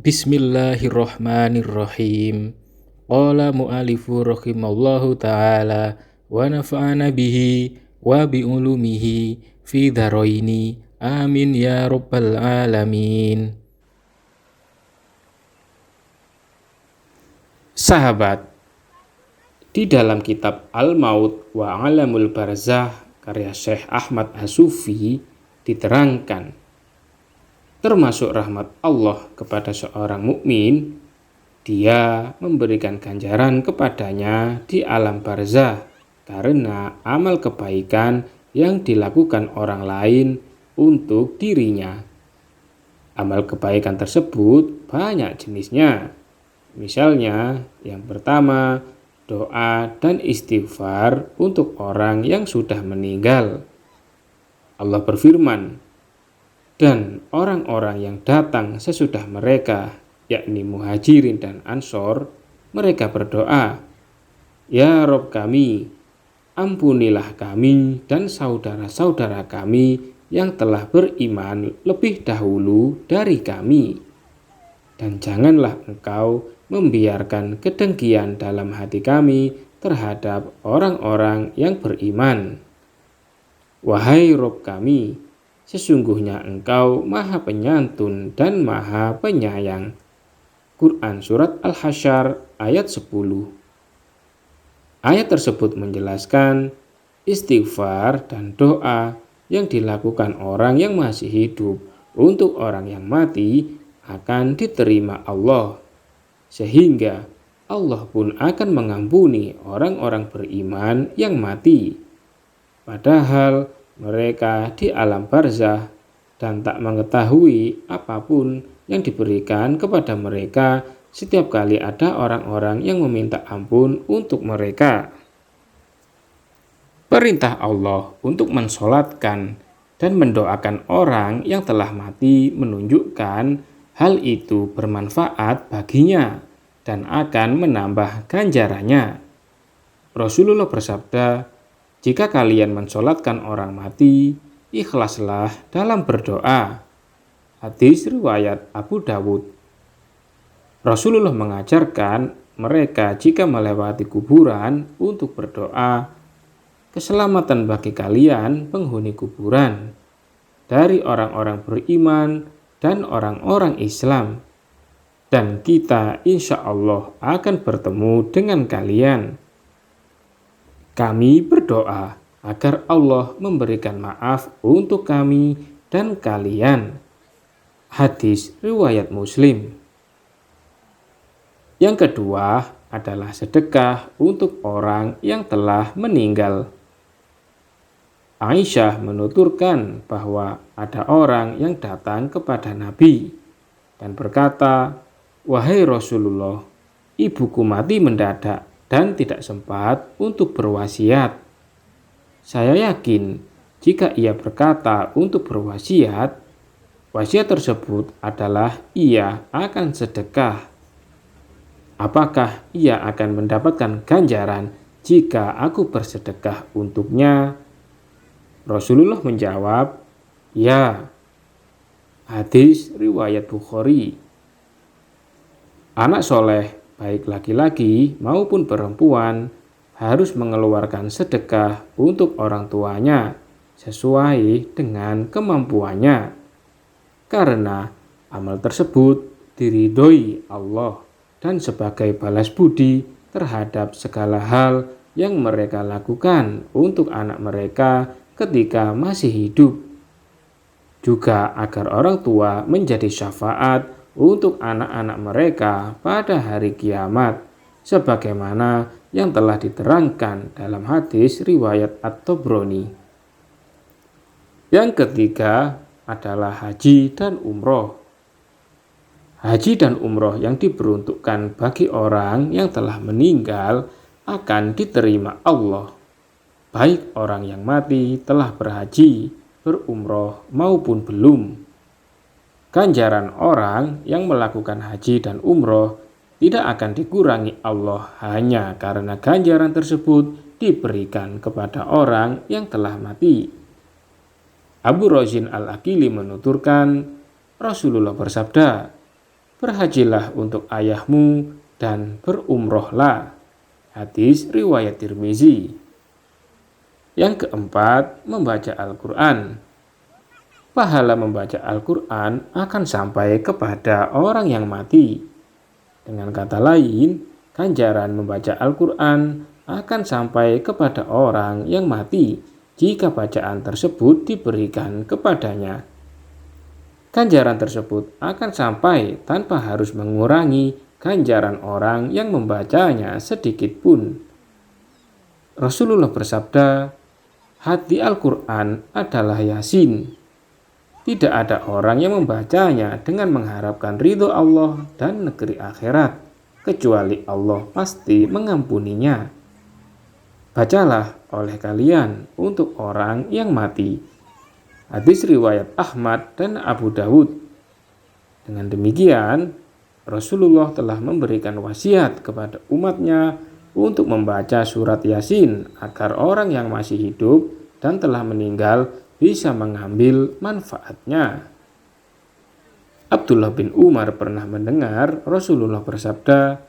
Bismillahirrahmanirrahim. Qala mu'alifu rahimallahu ta'ala wa nafa'ana bihi wa bi'ulumihi fi dharaini. Amin ya rabbal alamin. Sahabat, di dalam kitab Al-Maut wa Alamul Barzah karya Syekh Ahmad As-Sufi diterangkan, termasuk rahmat Allah kepada seorang mukmin, Dia memberikan ganjaran kepadanya di alam barzah karena amal kebaikan yang dilakukan orang lain untuk dirinya. Amal kebaikan tersebut banyak jenisnya. Misalnya, yang pertama, doa dan istighfar untuk orang yang sudah meninggal. Allah berfirman, dan orang-orang yang datang sesudah mereka, yakni muhajirin dan ansor, mereka berdoa, Ya Rob kami, ampunilah kami dan saudara-saudara kami yang telah beriman lebih dahulu dari kami. Dan janganlah engkau membiarkan kedengkian dalam hati kami terhadap orang-orang yang beriman. Wahai Rob kami, sesungguhnya engkau maha penyantun dan maha penyayang. Quran Surat Al-Hasyr ayat 10. Ayat tersebut menjelaskan istighfar dan doa yang dilakukan orang yang masih hidup untuk orang yang mati akan diterima Allah, sehingga Allah pun akan mengampuni orang-orang beriman yang mati, padahal mereka di alam barzah dan tak mengetahui apapun yang diberikan kepada mereka setiap kali ada orang-orang yang meminta ampun untuk mereka. Perintah Allah untuk mensolatkan dan mendoakan orang yang telah mati menunjukkan hal itu bermanfaat baginya dan akan menambah ganjarannya. Rasulullah bersabda, jika kalian mensolatkan orang mati, ikhlaslah dalam berdoa. Hadis riwayat Abu Dawud. Rasulullah mengajarkan mereka jika melewati kuburan untuk berdoa, keselamatan bagi kalian penghuni kuburan dari orang-orang beriman dan orang-orang Islam, dan kita insya Allah akan bertemu dengan kalian. Kami berdoa agar Allah memberikan maaf untuk kami dan kalian. Hadis riwayat Muslim. Yang kedua adalah sedekah untuk orang yang telah meninggal. Aisyah menuturkan bahwa ada orang yang datang kepada Nabi dan berkata, Wahai Rasulullah, ibuku mati mendadak dan tidak sempat untuk berwasiat. Saya yakin jika ia berkata untuk berwasiat, wasiat tersebut adalah ia akan sedekah. Apakah ia akan mendapatkan ganjaran jika aku bersedekah untuknya? Rasulullah menjawab, ya. Hadis riwayat Bukhari. Anak soleh, baik laki-laki maupun perempuan, harus mengeluarkan sedekah untuk orang tuanya sesuai dengan kemampuannya, karena amal tersebut diridhoi Allah dan sebagai balas budi terhadap segala hal yang mereka lakukan untuk anak mereka ketika masih hidup. Juga agar orang tua menjadi syafaat untuk anak-anak mereka pada hari kiamat, sebagaimana yang telah diterangkan dalam hadis riwayat At-Tabrani. Yang ketiga adalah haji dan umroh. Haji dan umroh yang diperuntukkan bagi orang yang telah meninggal akan diterima Allah, baik orang yang mati telah berhaji, berumroh maupun belum. Ganjaran orang yang melakukan haji dan umroh tidak akan dikurangi Allah hanya karena ganjaran tersebut diberikan kepada orang yang telah mati. Abu Rozin Al-Akili menuturkan, Rasulullah bersabda, berhajilah untuk ayahmu dan berumrohlah. Hadis riwayat Tirmizi. Yang keempat, membaca Al-Quran. Pahala membaca Al-Quran akan sampai kepada orang yang mati. Dengan kata lain, ganjaran membaca Al-Quran akan sampai kepada orang yang mati jika bacaan tersebut diberikan kepadanya. Ganjaran tersebut akan sampai tanpa harus mengurangi ganjaran orang yang membacanya sedikit pun. Rasulullah bersabda, hati Al-Quran adalah Yasin. Tidak ada orang yang membacanya dengan mengharapkan ridho Allah dan negeri akhirat, kecuali Allah pasti mengampuninya. Bacalah oleh kalian untuk orang yang mati. Hadis riwayat Ahmad dan Abu Dawud. Dengan demikian, Rasulullah telah memberikan wasiat kepada umatnya untuk membaca surat Yasin agar orang yang masih hidup dan telah meninggal bisa mengambil manfaatnya. Abdullah bin Umar pernah mendengar Rasulullah bersabda,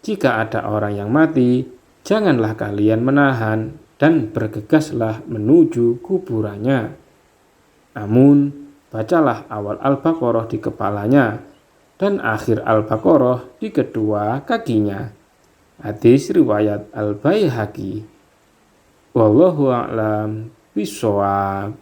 jika ada orang yang mati, janganlah kalian menahan dan bergegaslah menuju kuburannya. Namun, bacalah awal Al-Baqarah di kepalanya dan akhir Al-Baqarah di kedua kakinya. Hadis riwayat Al-Baihaqi. Wallahu a'lam bishawab.